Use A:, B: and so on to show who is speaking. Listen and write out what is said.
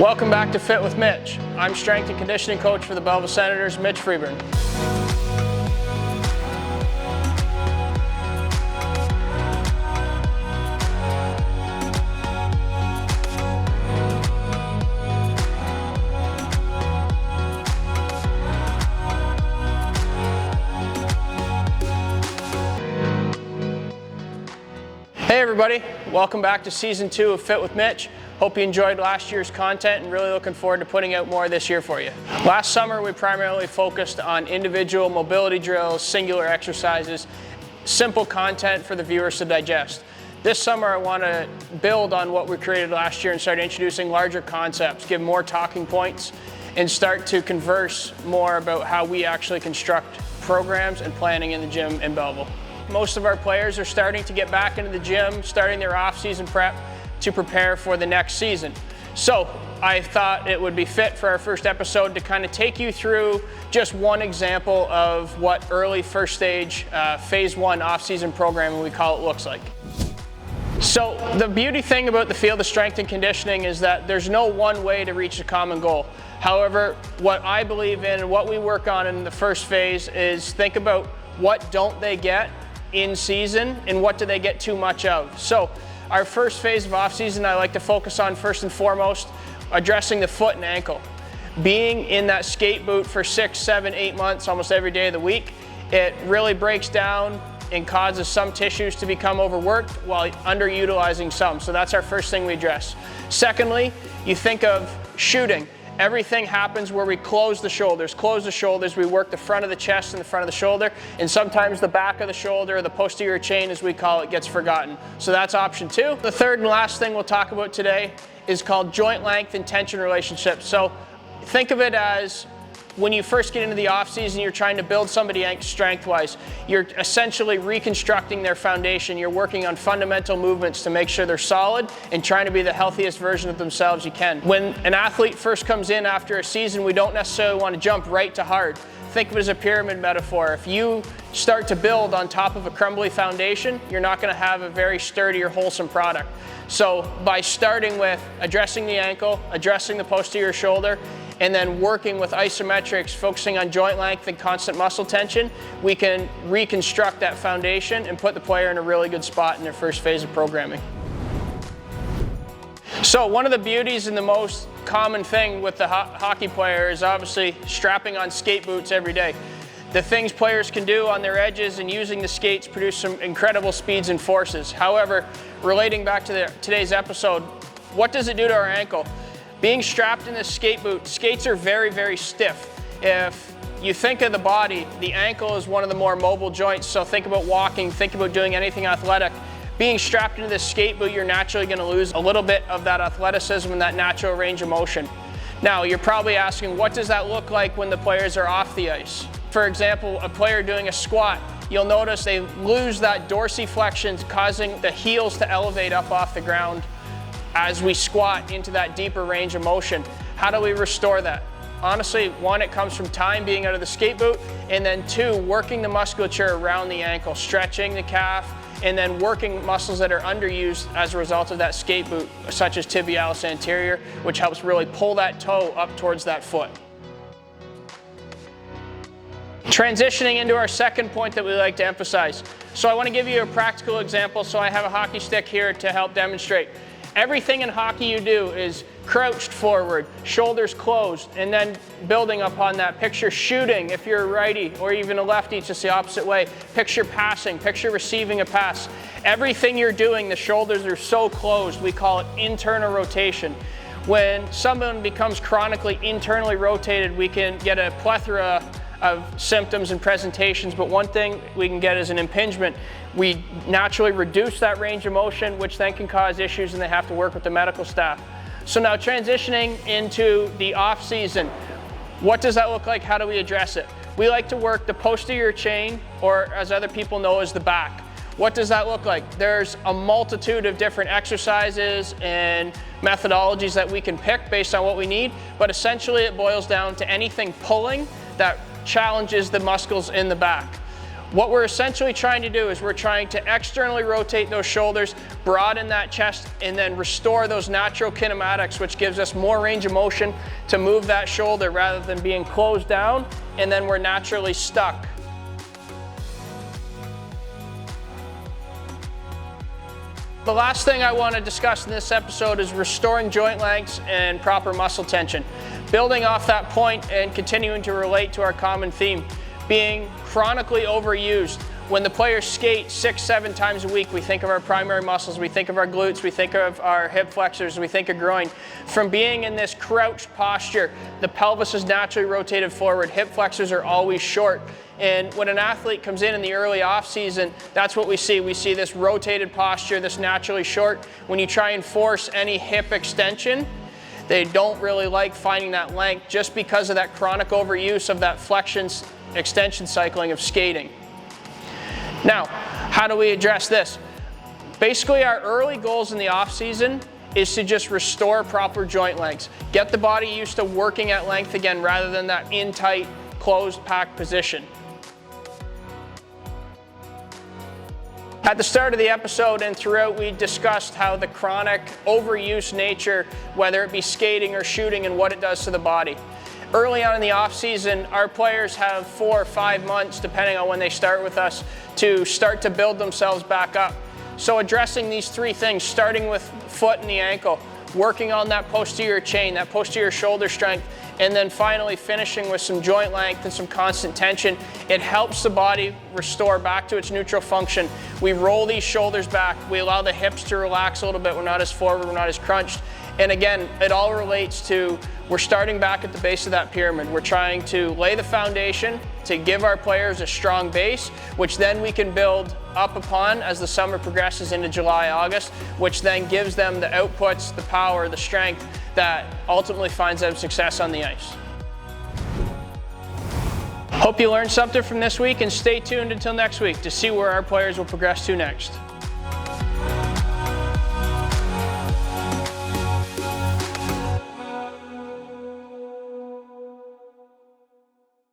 A: Welcome back to Fit with Mitch. I'm strength and conditioning coach for the Belleville Senators, Mitch Freeburn. Hey everybody, welcome back to season 2 of Fit with Mitch. Hope you enjoyed last year's content and really looking forward to putting out more this year for you. Last summer we primarily focused on individual mobility drills, singular exercises, simple content for the viewers to digest. This summer I want to build on what we created last year and start introducing larger concepts, give more talking points, and start to converse more about how we actually construct programs and planning in the gym in Belleville. Most of our players are starting to get back into the gym, starting their off-season prep to prepare for the next season. So I thought it would be fit for our first episode to kind of take you through just one example of what early first stage phase 1 off-season programming, we call it, looks like. So the beauty thing about the field of strength and conditioning is that there's no one way to reach a common goal. However, what I believe in and what we work on in the first phase is think about what don't they get in season and what do they get too much of. So our first phase of off season, I like to focus on first and foremost addressing the foot and ankle. Being in that skate boot for 6, 7, 8 months almost every day of the week, it really breaks down and causes some tissues to become overworked while underutilizing some. So that's our first thing we address. Secondly, you think of shooting. Everything happens where we close the shoulders. We work the front of the chest and the front of the shoulder, and sometimes the back of the shoulder, or the posterior chain as we call it, gets forgotten. So that's option 2. The third and last thing we'll talk about today is called joint length and tension relationships. So think of it as when you first get into the off season, you're trying to build somebody strength-wise. You're essentially reconstructing their foundation. You're working on fundamental movements to make sure they're solid and trying to be the healthiest version of themselves you can. When an athlete first comes in after a season, we don't necessarily want to jump right to hard. Think of it as a pyramid metaphor. If you start to build on top of a crumbly foundation, you're not going to have a very sturdy or wholesome product. So by starting with addressing the ankle, addressing the posterior shoulder, and then working with isometrics, focusing on joint length and constant muscle tension, we can reconstruct that foundation and put the player in a really good spot in their first phase of programming. So one of the beauties and the most common thing with the hockey player is obviously strapping on skate boots every day. The things players can do on their edges and using the skates produce some incredible speeds and forces. However, relating back to today's episode, what does it do to our ankle? Being strapped in this skate boot, skates are very, very stiff. If you think of the body, the ankle is one of the more mobile joints, so think about walking, think about doing anything athletic. Being strapped into this skate boot, you're naturally going to lose a little bit of that athleticism and that natural range of motion. Now, you're probably asking, what does that look like when the players are off the ice? For example, a player doing a squat, you'll notice they lose that dorsiflexion, causing the heels to elevate up off the ground as we squat into that deeper range of motion. How do we restore that? Honestly, 1, it comes from time being out of the skate boot, and then 2, working the musculature around the ankle, stretching the calf, and then working muscles that are underused as a result of that skate boot, such as tibialis anterior, which helps really pull that toe up towards that foot. Transitioning into our second point that we like to emphasize. So I want to give you a practical example. So I have a hockey stick here to help demonstrate. Everything in hockey you do is crouched forward, shoulders closed, and then building upon that. Picture shooting if you're a righty, or even a lefty, it's just the opposite way. Picture passing, picture receiving a pass. Everything you're doing, the shoulders are so closed, we call it internal rotation. When someone becomes chronically internally rotated, we can get a plethora of symptoms and presentations, but one thing we can get is an impingement. We naturally reduce that range of motion, which then can cause issues, and they have to work with the medical staff. So now transitioning into the off season, what does that look like? How do we address it? We like to work the posterior chain, or as other people know as the back. What does that look like? There's a multitude of different exercises and methodologies that we can pick based on what we need, but essentially it boils down to anything pulling that challenges the muscles in the back. What we're essentially trying to do is we're trying to externally rotate those shoulders, broaden that chest, and then restore those natural kinematics, which gives us more range of motion to move that shoulder rather than being closed down, and then we're naturally stuck. The last thing I want to discuss in this episode is restoring joint lengths and proper muscle tension. Building off that point and continuing to relate to our common theme, being chronically overused. When the players skate 6-7 times a week, we think of our primary muscles, we think of our glutes, we think of our hip flexors, we think of groin. From being in this crouched posture, the pelvis is naturally rotated forward, hip flexors are always short. And when an athlete comes in the early off season, that's what we see. We see this rotated posture, this naturally short. When you try and force any hip extension, they don't really like finding that length just because of that chronic overuse of that flexion extension cycling of skating. Now, how do we address this? Basically, our early goals in the off season is to just restore proper joint lengths. Get the body used to working at length again rather than that in tight, closed, packed position. At the start of the episode and throughout, we discussed how the chronic overuse nature, whether it be skating or shooting, and what it does to the body. Early on in the off season, our players have 4 or 5 months, depending on when they start with us, to start to build themselves back up. So addressing these 3 things, starting with foot and the ankle, working on that posterior chain, that posterior shoulder strength, and then finally finishing with some joint length and some constant tension. It helps the body restore back to its neutral function. We roll these shoulders back. We allow the hips to relax a little bit. We're not as forward, we're not as crunched. And again, it all relates to, we're starting back at the base of that pyramid. We're trying to lay the foundation to give our players a strong base, which then we can build up upon as the summer progresses into July, August, which then gives them the outputs, the power, the strength that ultimately finds them success on the ice. Hope you learned something from this week, and stay tuned until next week to see where our players will progress to next.